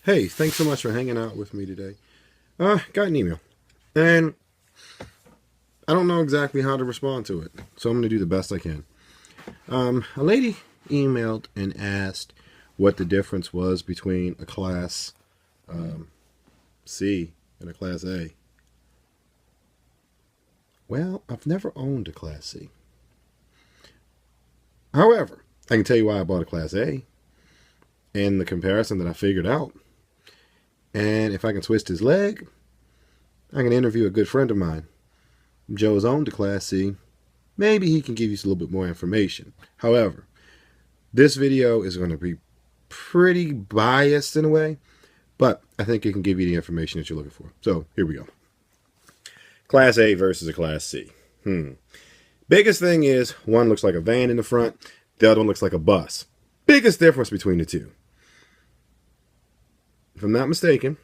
Hey, thanks so much for hanging out with me today. Got an email, and I don't know exactly how to respond to it, so I'm going to do the best I can. A lady emailed and asked what the difference was between a Class C and a Class A. Well, I've never owned a Class C. However, I can tell you why I bought a Class A and the comparison that I figured out. And if I can twist his leg, I can interview a good friend of mine. Joe's owned a Class C. Maybe he can give you a little bit more information. However, this video is going to be pretty biased in a way, but I think it can give you the information that you're looking for. So here we go. Class A versus a Class C. Biggest thing is one looks like a van in the front, the other one looks like a bus. Biggest difference between the two. If I'm not mistaken,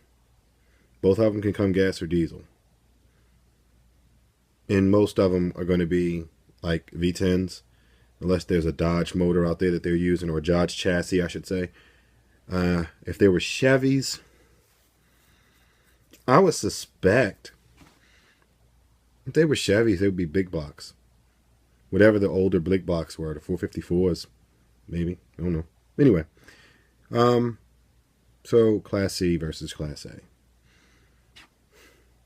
both of them can come gas or diesel. And most of them are going to be like V10s, unless there's a Dodge motor out there that they're using, or a Dodge chassis, I should say. If they were Chevys, I would suspect if they were Chevys, they would be big blocks. Whatever the older big blocks were, the 454s, maybe. I don't know. Anyway, so Class C versus Class A.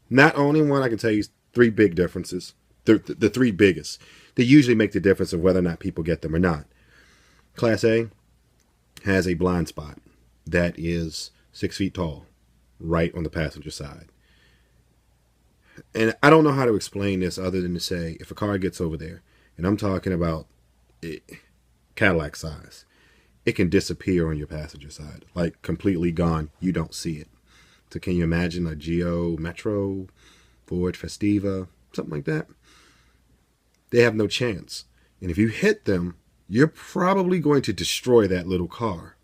Not only one, I can tell you three big differences. The three biggest. They usually make the difference of whether or not people get them or not. Class A has a blind spot that is 6 feet tall, right on the passenger side. And I don't know how to explain this other than to say, if a car gets over there, and I'm talking about Cadillac size, it can disappear on your passenger side, like completely gone. You don't see it. So can you imagine a Geo Metro, Ford Festiva, something like that? They have no chance. And if you hit them, you're probably going to destroy that little car.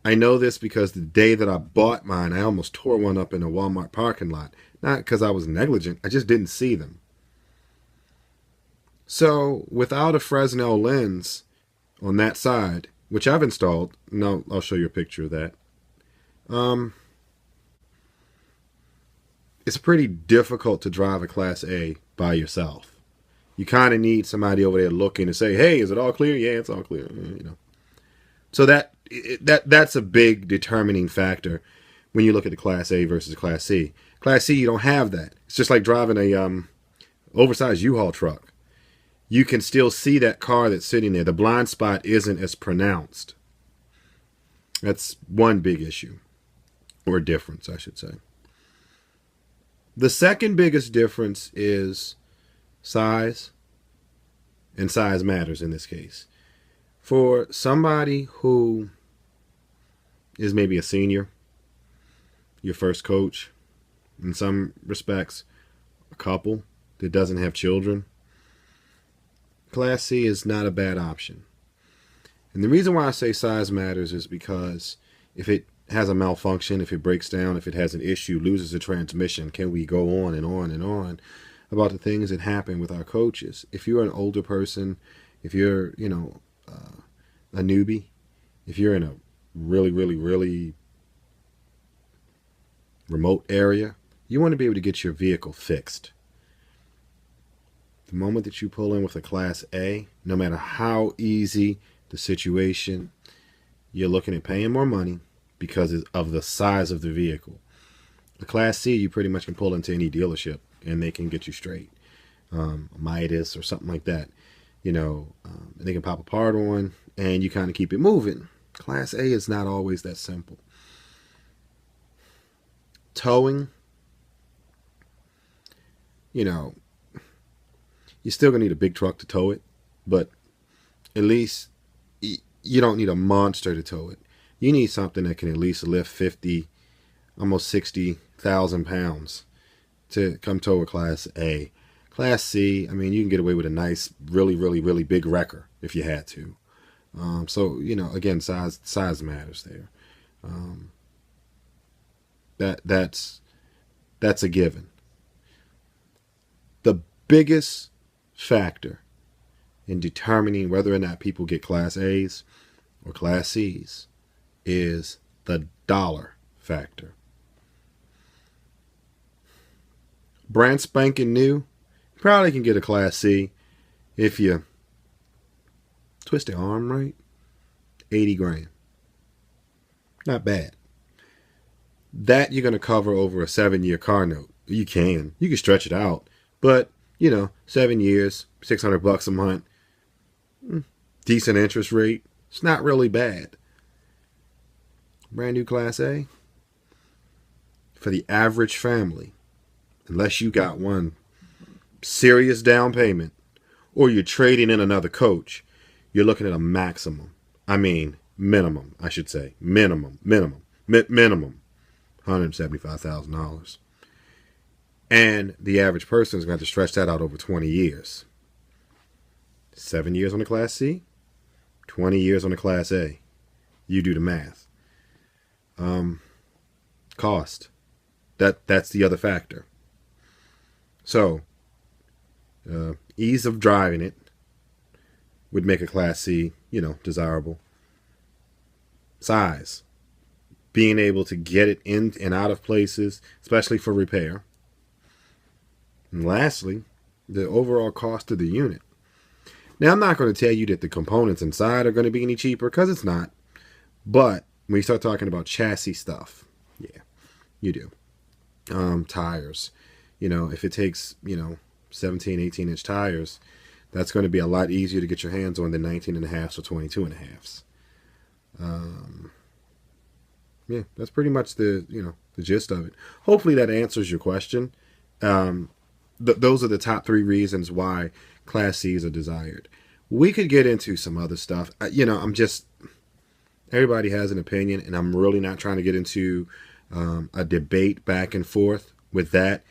I know this because the day that I bought mine, I almost tore one up in a Walmart parking lot. Not because I was negligent, I just didn't see them. So without a Fresnel lens on that side, which I've installed, no, I'll show you a picture of that. It's pretty difficult to drive a Class A by yourself. You kind of need somebody over there looking to say, "Hey, is it all clear?" Yeah, it's all clear. You know. So that's a big determining factor when you look at the Class A versus Class C. Class C, you don't have that. It's just like driving a oversized U-Haul truck. You can still see that car that's sitting there. The blind spot isn't as pronounced. That's one big issue, or difference, I should say. The second biggest difference is size, and size matters in this case. For somebody who is maybe a senior, your first coach, in some respects, a couple that doesn't have children, Class C is not a bad option. And the reason why I say size matters is because if it has a malfunction, if it breaks down, if it has an issue, loses a transmission, can we go on and on and on about the things that happen with our coaches? If you're an older person, if you're, a newbie, if you're in a really, really, really remote area, you want to be able to get your vehicle fixed. The moment that you pull in with a Class A, no matter how easy the situation, you're looking at paying more money because of the size of the vehicle. The Class C, you pretty much can pull into any dealership and they can get you straight. Midas or something like that. They can pop a part on and you kind of keep it moving. Class A is not always that simple. Towing, you're still going to need a big truck to tow it, but at least you don't need a monster to tow it. You need something that can at least lift 50, almost 60,000 pounds to come tow a Class A. Class C, you can get away with a nice, really, really, really big wrecker if you had to. Again, size matters there. That's a given. The biggest factor in determining whether or not people get Class A's or Class C's is the dollar factor. Brand spanking new, you probably can get a Class C if you twist the arm right. 80 grand. Not bad. That you're going to cover over a 7-year car note. You can stretch it out, but 7 years, $600 a month, decent interest rate. It's not really bad. Brand new Class A for the average family, unless you got one serious down payment or you're trading in another coach, you're looking at a minimum, I should say, minimum, $175,000. And the average person is going to have to stretch that out over 20 years. 7 years on the Class C, 20 years on the Class A. You do the math. Cost. That's the other factor. So, ease of driving it would make a Class C, desirable. Size. Being able to get it in and out of places, especially for repair. And lastly, the overall cost of the unit. Now, I'm not going to tell you that the components inside are going to be any cheaper, because it's not. But when you start talking about chassis stuff, yeah, you do. Tires. If it takes, 17, 18-inch tires, that's going to be a lot easier to get your hands on than 19.5s or 22.5s. Yeah, that's pretty much the gist of it. Hopefully that answers your question. Those are the top 3 reasons why Class C's are desired. We could get into some other stuff. Everybody has an opinion, and I'm really not trying to get into a debate back and forth with that.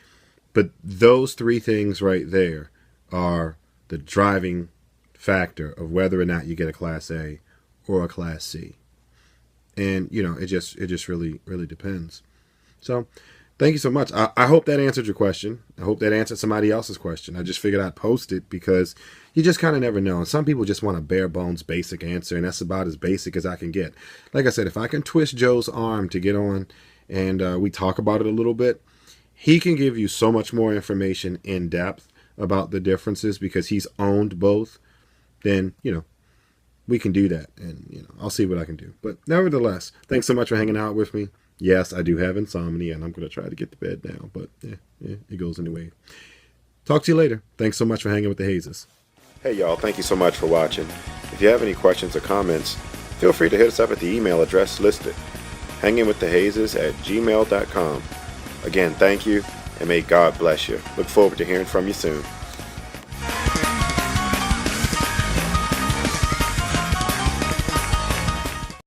But those 3 things right there are the driving factor of whether or not you get a Class A or a Class C. And, it just really, really depends. So, thank you so much. I hope that answered your question. I hope that answered somebody else's question. I just figured I'd post it because you just kind of never know. And some people just want a bare bones basic answer, and that's about as basic as I can get. Like I said, if I can twist Joe's arm to get on and we talk about it a little bit, he can give you so much more information in depth about the differences because he's owned both. Then, we can do that, and I'll see what I can do. But nevertheless, thanks so much for hanging out with me. Yes, I do have insomnia, and I'm going to try to get to bed now, but it goes anyway. Talk to you later. Thanks so much for hanging with the Hazes. Hey, y'all. Thank you so much for watching. If you have any questions or comments, feel free to hit us up at the email address listed, hanginwiththehazes@gmail.com. Again, thank you, and may God bless you. Look forward to hearing from you soon.